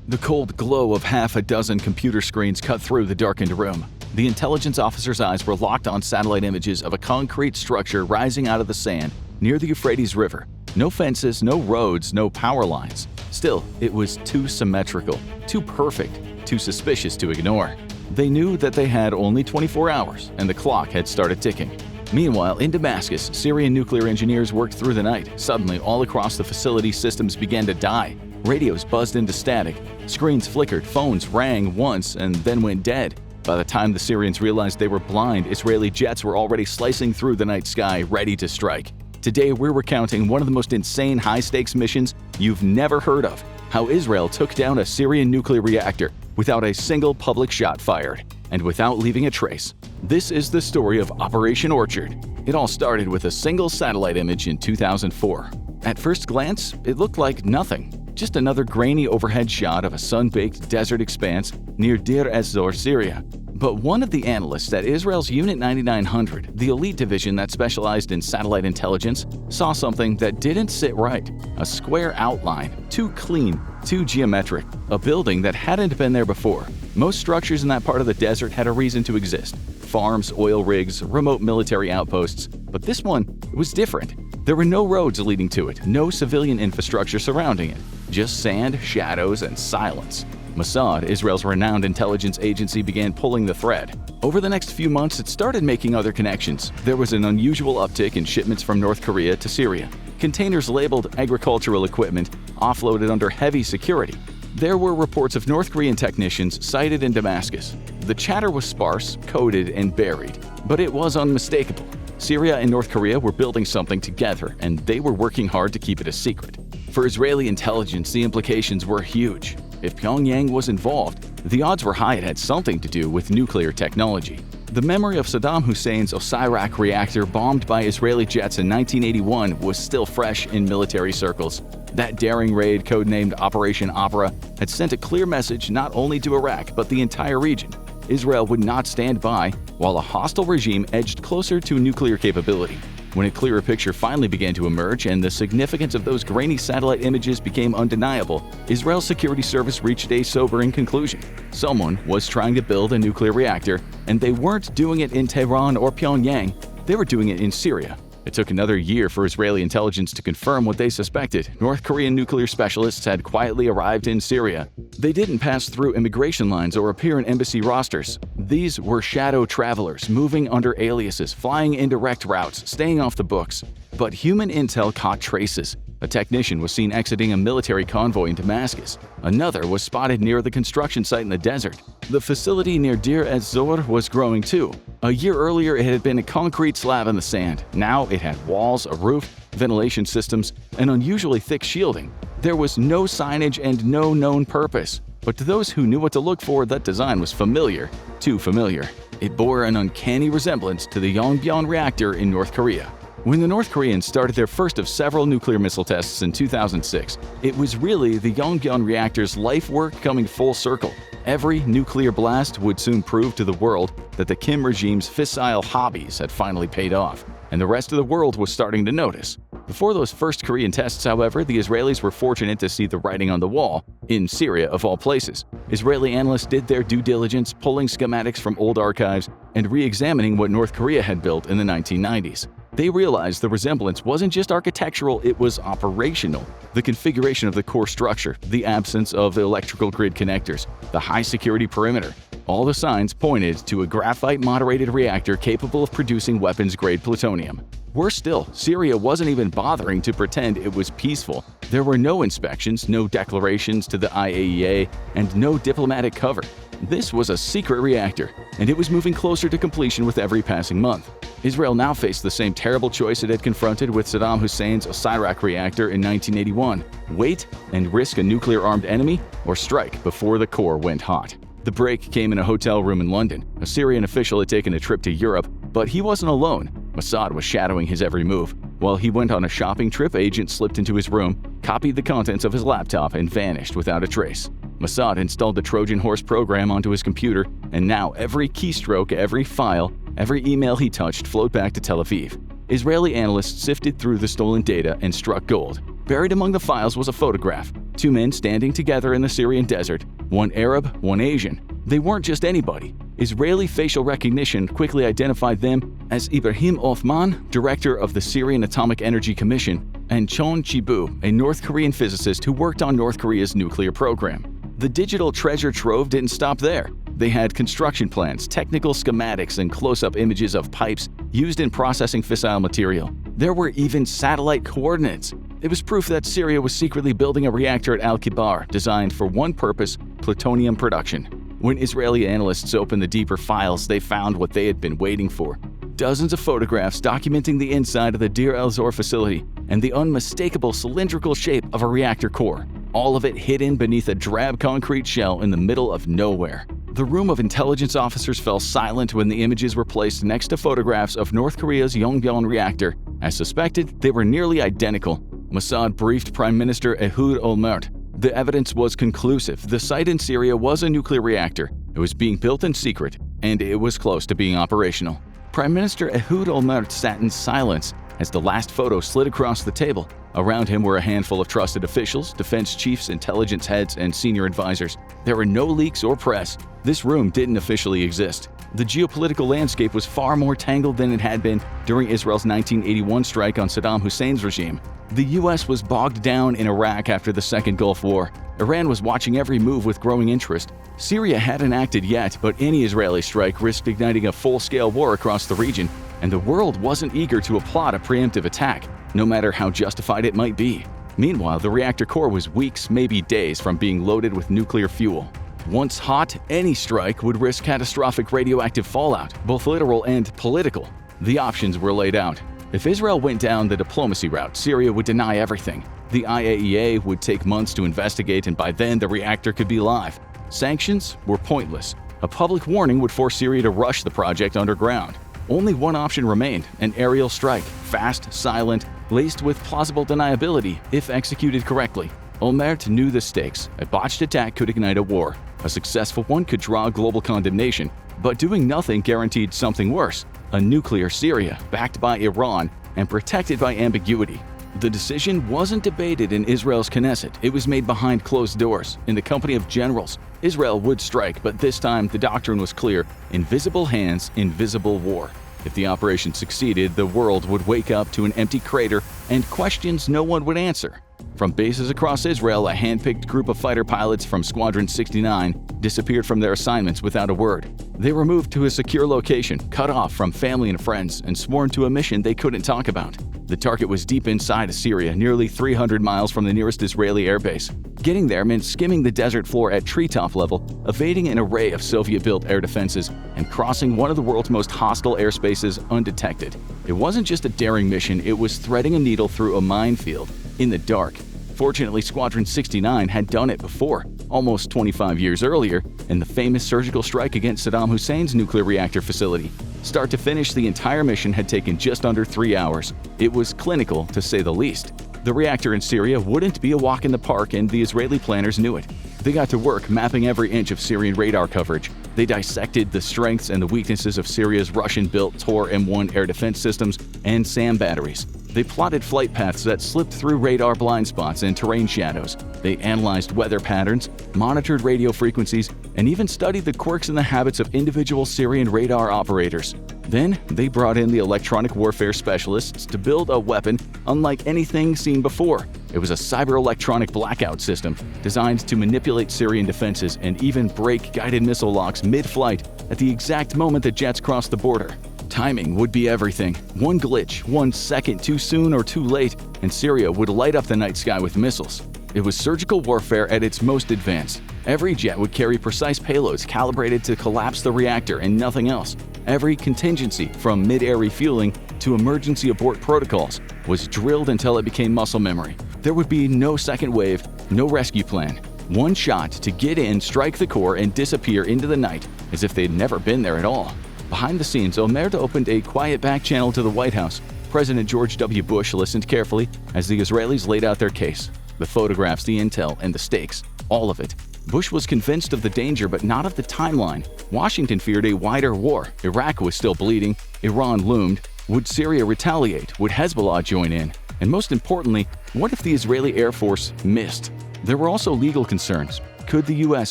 The cold glow of half a dozen computer screens cut through the darkened room. The intelligence officer's eyes were locked on satellite images of a concrete structure rising out of the sand near the Euphrates River. No fences, no roads, no power lines. Still, it was too symmetrical, too perfect, too suspicious to ignore. They knew that they had only 24 hours, and the clock had started ticking. Meanwhile, in Damascus, Syrian nuclear engineers worked through the night. Suddenly, all across the facility, systems began to die. Radios buzzed into static. Screens flickered, phones rang once and then went dead. By the time the Syrians realized they were blind, Israeli jets were already slicing through the night sky, ready to strike. Today, we're recounting one of the most insane high-stakes missions you've never heard of: how Israel took down a Syrian nuclear reactor without a single public shot fired, and without leaving a trace. This is the story of Operation Orchard. It all started with a single satellite image in 2004. At first glance, it looked like nothing. Just another grainy overhead shot of a sun-baked desert expanse near Deir ez-Zor, Syria. But one of the analysts at Israel's Unit 9900, the elite division that specialized in satellite intelligence, saw something that didn't sit right. A square outline, too clean, too geometric, a building that hadn't been there before. Most structures in that part of the desert had a reason to exist: farms, oil rigs, remote military outposts. But this one was different. There were no roads leading to it, no civilian infrastructure surrounding it, just sand, shadows, and silence. Mossad, Israel's renowned intelligence agency, began pulling the thread. Over the next few months, it started making other connections. There was an unusual uptick in shipments from North Korea to Syria. Containers labeled agricultural equipment offloaded under heavy security. There were reports of North Korean technicians sighted in Damascus. The chatter was sparse, coded, and buried, but it was unmistakable. Syria and North Korea were building something together, and they were working hard to keep it a secret. For Israeli intelligence, the implications were huge. If Pyongyang was involved, the odds were high it had something to do with nuclear technology. The memory of Saddam Hussein's Osirak reactor bombed by Israeli jets in 1981 was still fresh in military circles. That daring raid, codenamed Operation Opera, had sent a clear message not only to Iraq but the entire region. Israel would not stand by while a hostile regime edged closer to nuclear capability. When a clearer picture finally began to emerge and the significance of those grainy satellite images became undeniable, Israel's security service reached a sobering conclusion. Someone was trying to build a nuclear reactor, and they weren't doing it in Tehran or Pyongyang. They were doing it in Syria. It took another year for Israeli intelligence to confirm what they suspected. North Korean nuclear specialists had quietly arrived in Syria. They didn't pass through immigration lines or appear in embassy rosters. These were shadow travelers, moving under aliases, flying indirect routes, staying off the books. But human intel caught traces. A technician was seen exiting a military convoy in Damascus. Another was spotted near the construction site in the desert. The facility near Deir ez-Zor was growing too. A year earlier, it had been a concrete slab in the sand. Now it had walls, a roof, ventilation systems, and unusually thick shielding. There was no signage and no known purpose. But to those who knew what to look for, that design was familiar. Too familiar. It bore an uncanny resemblance to the Yongbyon reactor in North Korea. When the North Koreans started their first of several nuclear missile tests in 2006, it was really the Yongbyon reactor's life work coming full circle. Every nuclear blast would soon prove to the world that the Kim regime's fissile hobbies had finally paid off, and the rest of the world was starting to notice. Before those first Korean tests, however, the Israelis were fortunate to see the writing on the wall, in Syria of all places. Israeli analysts did their due diligence, pulling schematics from old archives and re-examining what North Korea had built in the 1990s. They realized the resemblance wasn't just architectural, it was operational. The configuration of the core structure, the absence of electrical grid connectors, the high-security perimeter, all the signs pointed to a graphite-moderated reactor capable of producing weapons-grade plutonium. Worse still, Syria wasn't even bothering to pretend it was peaceful. There were no inspections, no declarations to the IAEA, and no diplomatic cover. This was a secret reactor, and it was moving closer to completion with every passing month. Israel now faced the same terrible choice it had confronted with Saddam Hussein's Osirak reactor in 1981: wait and risk a nuclear-armed enemy, or strike before the core went hot. The break came in a hotel room in London. A Syrian official had taken a trip to Europe, but he wasn't alone. Mossad was shadowing his every move. While he went on a shopping trip, agents slipped into his room, copied the contents of his laptop, and vanished without a trace. Mossad installed the Trojan Horse program onto his computer, and now every keystroke, every file, every email he touched flowed back to Tel Aviv. Israeli analysts sifted through the stolen data and struck gold. Buried among the files was a photograph. Two men standing together in the Syrian desert, one Arab, one Asian. They weren't just anybody. Israeli facial recognition quickly identified them as Ibrahim Othman, director of the Syrian Atomic Energy Commission, and Chon Chi-bu, a North Korean physicist who worked on North Korea's nuclear program. The digital treasure trove didn't stop there. They had construction plans, technical schematics, and close-up images of pipes used in processing fissile material. There were even satellite coordinates. It was proof that Syria was secretly building a reactor at Al-Kibar designed for one purpose: plutonium production. When Israeli analysts opened the deeper files, they found what they had been waiting for. Dozens of photographs documenting the inside of the Deir el-Zor facility and the unmistakable cylindrical shape of a reactor core, all of it hidden beneath a drab concrete shell in the middle of nowhere. The room of intelligence officers fell silent when the images were placed next to photographs of North Korea's Yongbyon reactor. As suspected, they were nearly identical. Mossad briefed Prime Minister Ehud Olmert. The evidence was conclusive. The site in Syria was a nuclear reactor. It was being built in secret, and it was close to being operational. Prime Minister Ehud Olmert sat in silence as the last photo slid across the table. Around him were a handful of trusted officials, defense chiefs, intelligence heads, and senior advisors. There were no leaks or press. This room didn't officially exist. The geopolitical landscape was far more tangled than it had been during Israel's 1981 strike on Saddam Hussein's regime. The U.S. was bogged down in Iraq after the Second Gulf War. Iran was watching every move with growing interest. Syria hadn't acted yet, but any Israeli strike risked igniting a full-scale war across the region, and the world wasn't eager to applaud a preemptive attack, no matter how justified it might be. Meanwhile, the reactor core was weeks, maybe days, from being loaded with nuclear fuel. Once hot, any strike would risk catastrophic radioactive fallout, both literal and political. The options were laid out. If Israel went down the diplomacy route, Syria would deny everything. The IAEA would take months to investigate, and by then the reactor could be live. Sanctions were pointless. A public warning would force Syria to rush the project underground. Only one option remained: an aerial strike, fast, silent, laced with plausible deniability if executed correctly. Olmert knew the stakes. A botched attack could ignite a war. A successful one could draw global condemnation. But doing nothing guaranteed something worse: a nuclear Syria, backed by Iran and protected by ambiguity. The decision wasn't debated in Israel's Knesset. It was made behind closed doors, in the company of generals. Israel would strike, but this time the doctrine was clear: invisible hands, invisible war. If the operation succeeded, the world would wake up to an empty crater and questions no one would answer. From bases across Israel, a hand-picked group of fighter pilots from Squadron 69 disappeared from their assignments without a word. They were moved to a secure location, cut off from family and friends, and sworn to a mission they couldn't talk about. The target was deep inside of Syria, nearly 300 miles from the nearest Israeli airbase. Getting there meant skimming the desert floor at treetop level, evading an array of Soviet-built air defenses, and crossing one of the world's most hostile airspaces undetected. It wasn't just a daring mission, it was threading a needle through a minefield, in the dark. Fortunately, Squadron 69 had done it before, almost 25 years earlier, in the famous surgical strike against Saddam Hussein's nuclear reactor facility. Start to finish, the entire mission had taken just under 3 hours. It was clinical, to say the least. The reactor in Syria wouldn't be a walk in the park, and the Israeli planners knew it. They got to work mapping every inch of Syrian radar coverage. They dissected the strengths and the weaknesses of Syria's Russian-built Tor M1 air defense systems and SAM batteries. They plotted flight paths that slipped through radar blind spots and terrain shadows. They analyzed weather patterns, monitored radio frequencies, and even studied the quirks and the habits of individual Syrian radar operators. Then, they brought in the electronic warfare specialists to build a weapon unlike anything seen before. It was a cyber-electronic blackout system designed to manipulate Syrian defenses and even break guided missile locks mid-flight at the exact moment the jets crossed the border. Timing would be everything. One glitch, 1 second too soon or too late, and Syria would light up the night sky with missiles. It was surgical warfare at its most advanced. Every jet would carry precise payloads calibrated to collapse the reactor and nothing else. Every contingency, from mid-air refueling to emergency abort protocols, was drilled until it became muscle memory. There would be no second wave, no rescue plan. One shot to get in, strike the core, and disappear into the night as if they'd never been there at all. Behind the scenes, Olmert opened a quiet back channel to the White House. President George W. Bush listened carefully as the Israelis laid out their case. The photographs, the intel, and the stakes. All of it. Bush was convinced of the danger, but not of the timeline. Washington feared a wider war. Iraq was still bleeding. Iran loomed. Would Syria retaliate? Would Hezbollah join in? And most importantly, what if the Israeli Air Force missed? There were also legal concerns. Could the U.S.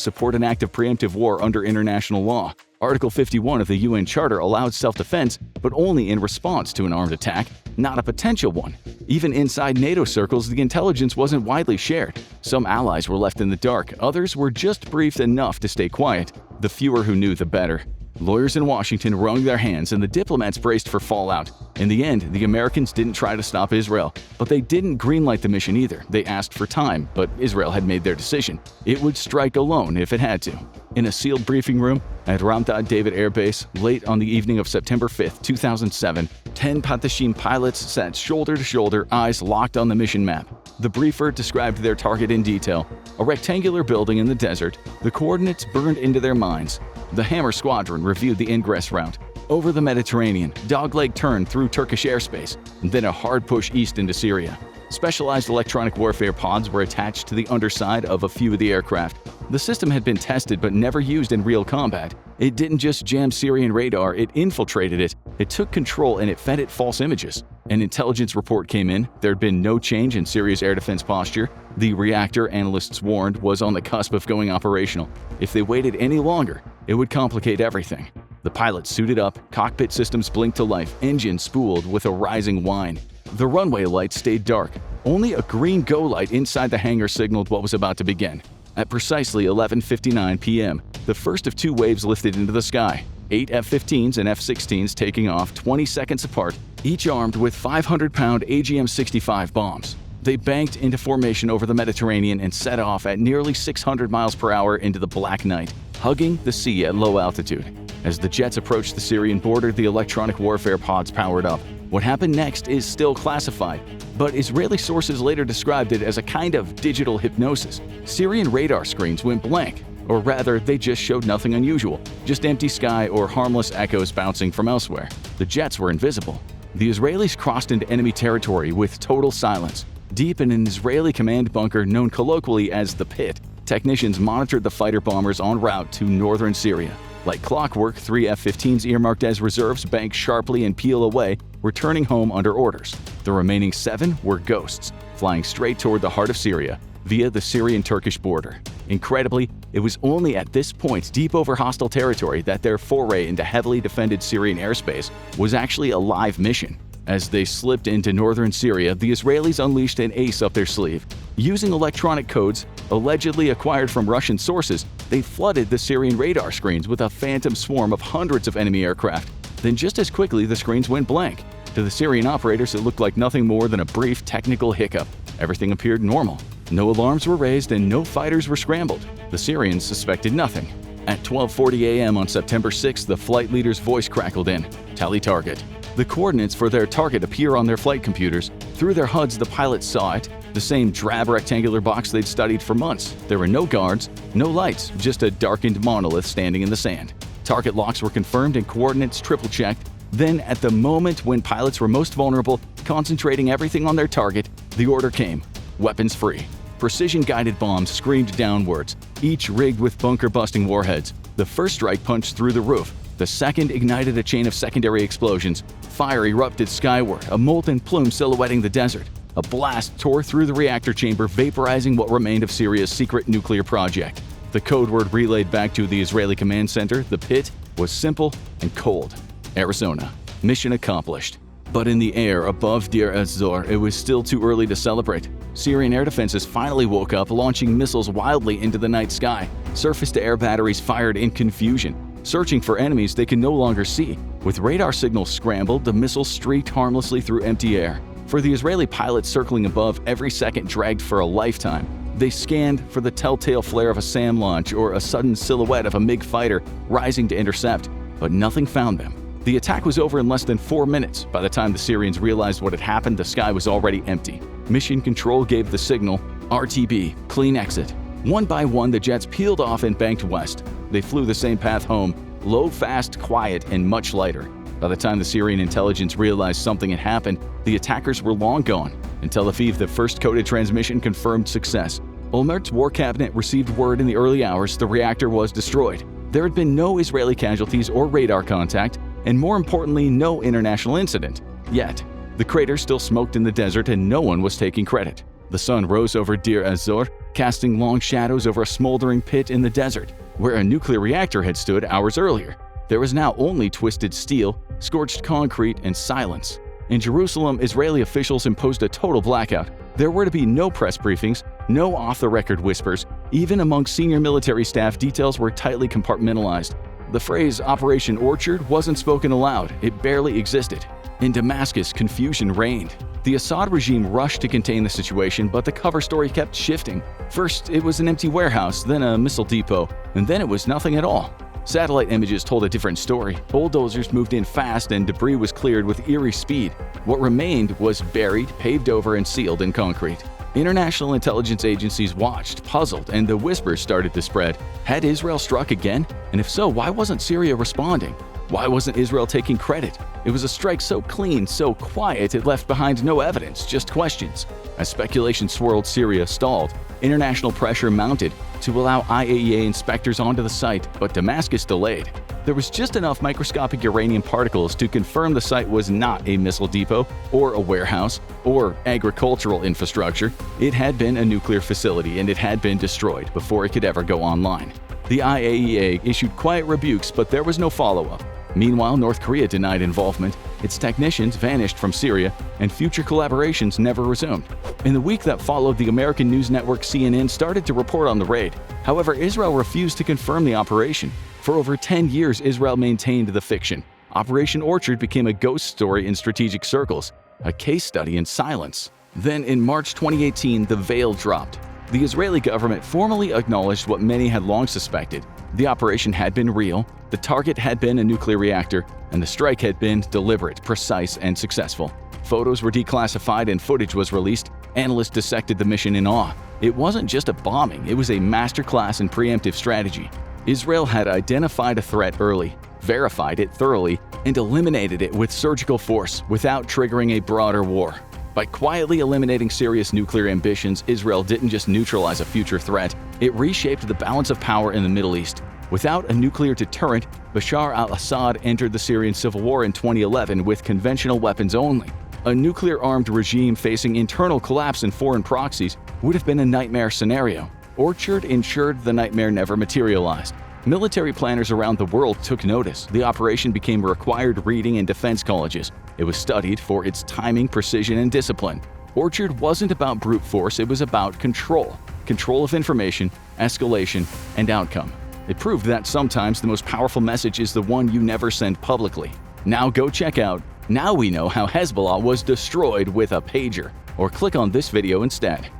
support an act of preemptive war under international law? Article 51 of the UN Charter allowed self-defense, but only in response to an armed attack, not a potential one. Even inside NATO circles, the intelligence wasn't widely shared. Some allies were left in the dark, others were just briefed enough to stay quiet. The fewer who knew, the better. Lawyers in Washington wrung their hands and the diplomats braced for fallout. In the end, the Americans didn't try to stop Israel, but they didn't greenlight the mission either. They asked for time, but Israel had made their decision. It would strike alone if it had to. In a sealed briefing room at Ramtad David Air Base, late on the evening of September 5, 2007, 10 Patashim pilots sat shoulder to shoulder, eyes locked on the mission map. The briefer described their target in detail, a rectangular building in the desert, the coordinates burned into their minds. The Hammer Squadron reviewed the ingress route. Over the Mediterranean, dogleg turn through Turkish airspace, and then a hard push east into Syria. Specialized electronic warfare pods were attached to the underside of a few of the aircraft. The system had been tested but never used in real combat. It didn't just jam Syrian radar, it infiltrated it. It took control and it fed it false images. An intelligence report came in. There had been no change in Syria's air defense posture. The reactor, analysts warned, was on the cusp of going operational. If they waited any longer, it would complicate everything. The pilots suited up, cockpit systems blinked to life, engine spooled with a rising whine. The runway lights stayed dark. Only a green go light inside the hangar signaled what was about to begin. At precisely 11:59 p.m., the first of two waves lifted into the sky. 8 F-15s and F-16s taking off 20 seconds apart, each armed with 500-pound AGM-65 bombs. They banked into formation over the Mediterranean and set off at nearly 600 miles per hour into the black night, hugging the sea at low altitude. As the jets approached the Syrian border, the electronic warfare pods powered up. What happened next is still classified, but Israeli sources later described it as a kind of digital hypnosis. Syrian radar screens went blank, or rather, they just showed nothing unusual, just empty sky or harmless echoes bouncing from elsewhere. The jets were invisible. The Israelis crossed into enemy territory with total silence. Deep in an Israeli command bunker known colloquially as the Pit, technicians monitored the fighter bombers en route to northern Syria. Like clockwork, 3 F-15s earmarked as reserves bank sharply and peel away, returning home under orders. The remaining 7 were ghosts, flying straight toward the heart of Syria via the Syrian-Turkish border. Incredibly, it was only at this point, deep over hostile territory, that their foray into heavily defended Syrian airspace was actually a live mission. As they slipped into northern Syria, the Israelis unleashed an ace up their sleeve. Using electronic codes, allegedly acquired from Russian sources, they flooded the Syrian radar screens with a phantom swarm of hundreds of enemy aircraft. Then just as quickly, the screens went blank. To the Syrian operators, it looked like nothing more than a brief technical hiccup. Everything appeared normal. No alarms were raised and no fighters were scrambled. The Syrians suspected nothing. At 12:40 a.m. on September 6, the flight leader's voice crackled in. Tally target. The coordinates for their target appear on their flight computers. Through their HUDs, the pilots saw it, the same drab rectangular box they'd studied for months. There were no guards, no lights, just a darkened monolith standing in the sand. Target locks were confirmed and coordinates triple-checked. Then, at the moment when pilots were most vulnerable, concentrating everything on their target, the order came. Weapons free. Precision-guided bombs screamed downwards, each rigged with bunker-busting warheads. The first strike punched through the roof. The second ignited a chain of secondary explosions. Fire erupted skyward, a molten plume silhouetting the desert. A blast tore through the reactor chamber, vaporizing what remained of Syria's secret nuclear project. The code word relayed back to the Israeli command center, the Pit, was simple and cold. Arizona. Mission accomplished. But in the air above Deir ez-Zor, it was still too early to celebrate. Syrian air defenses finally woke up, launching missiles wildly into the night sky. Surface-to-air batteries fired in confusion, searching for enemies they could no longer see. With radar signals scrambled, the missiles streaked harmlessly through empty air. For the Israeli pilots circling above, every second dragged for a lifetime. They scanned for the telltale flare of a SAM launch or a sudden silhouette of a MiG fighter rising to intercept, but nothing found them. The attack was over in less than 4 minutes. By the time the Syrians realized what had happened, the sky was already empty. Mission Control gave the signal, RTB, clean exit. One by one, the jets peeled off and banked west. They flew the same path home, low, fast, quiet, and much lighter. By the time the Syrian intelligence realized something had happened, the attackers were long gone. In Tel Aviv, the first coded transmission confirmed success. Olmert's war cabinet received word in the early hours the reactor was destroyed. There had been no Israeli casualties or radar contact, and more importantly, no international incident. Yet, the crater still smoked in the desert and no one was taking credit. The sun rose over Deir ez-Zor, casting long shadows over a smoldering pit in the desert, where a nuclear reactor had stood hours earlier. There was now only twisted steel, scorched concrete, and silence. In Jerusalem, Israeli officials imposed a total blackout. There were to be no press briefings, no off-the-record whispers. Even among senior military staff, details were tightly compartmentalized. The phrase Operation Orchard wasn't spoken aloud, it barely existed. In Damascus, confusion reigned. The Assad regime rushed to contain the situation, but the cover story kept shifting. First, it was an empty warehouse, then a missile depot, and then it was nothing at all. Satellite images told a different story. Bulldozers moved in fast and debris was cleared with eerie speed. What remained was buried, paved over, and sealed in concrete. International intelligence agencies watched, puzzled, and the whispers started to spread. Had Israel struck again? And if so, why wasn't Syria responding? Why wasn't Israel taking credit? It was a strike so clean, so quiet, it left behind no evidence, just questions. As speculation swirled, Syria stalled. International pressure mounted to allow IAEA inspectors onto the site, but Damascus delayed. There was just enough microscopic uranium particles to confirm the site was not a missile depot or a warehouse or agricultural infrastructure. It had been a nuclear facility and it had been destroyed before it could ever go online. The IAEA issued quiet rebukes, but there was no follow-up. Meanwhile, North Korea denied involvement, its technicians vanished from Syria, and future collaborations never resumed. In the week that followed, the American news network CNN started to report on the raid. However, Israel refused to confirm the operation. For over 10 years, Israel maintained the fiction. Operation Orchard became a ghost story in strategic circles, a case study in silence. Then, in March 2018, the veil dropped. The Israeli government formally acknowledged what many had long suspected. The operation had been real, the target had been a nuclear reactor, and the strike had been deliberate, precise, and successful. Photos were declassified and footage was released. Analysts dissected the mission in awe. It wasn't just a bombing, it was a masterclass in preemptive strategy. Israel had identified a threat early, verified it thoroughly, and eliminated it with surgical force without triggering a broader war. By quietly eliminating Syria's nuclear ambitions, Israel didn't just neutralize a future threat, it reshaped the balance of power in the Middle East. Without a nuclear deterrent, Bashar al-Assad entered the Syrian civil war in 2011 with conventional weapons only. A nuclear-armed regime facing internal collapse and foreign proxies would have been a nightmare scenario. Orchard ensured the nightmare never materialized. Military planners around the world took notice. The operation became required reading in defense colleges. It was studied for its timing, precision, and discipline. Orchard wasn't about brute force, it was about control. Control of information, escalation, and outcome. It proved that sometimes the most powerful message is the one you never send publicly. Now go check out Now We Know How Hezbollah Was Destroyed with a Pager, or click on this video instead.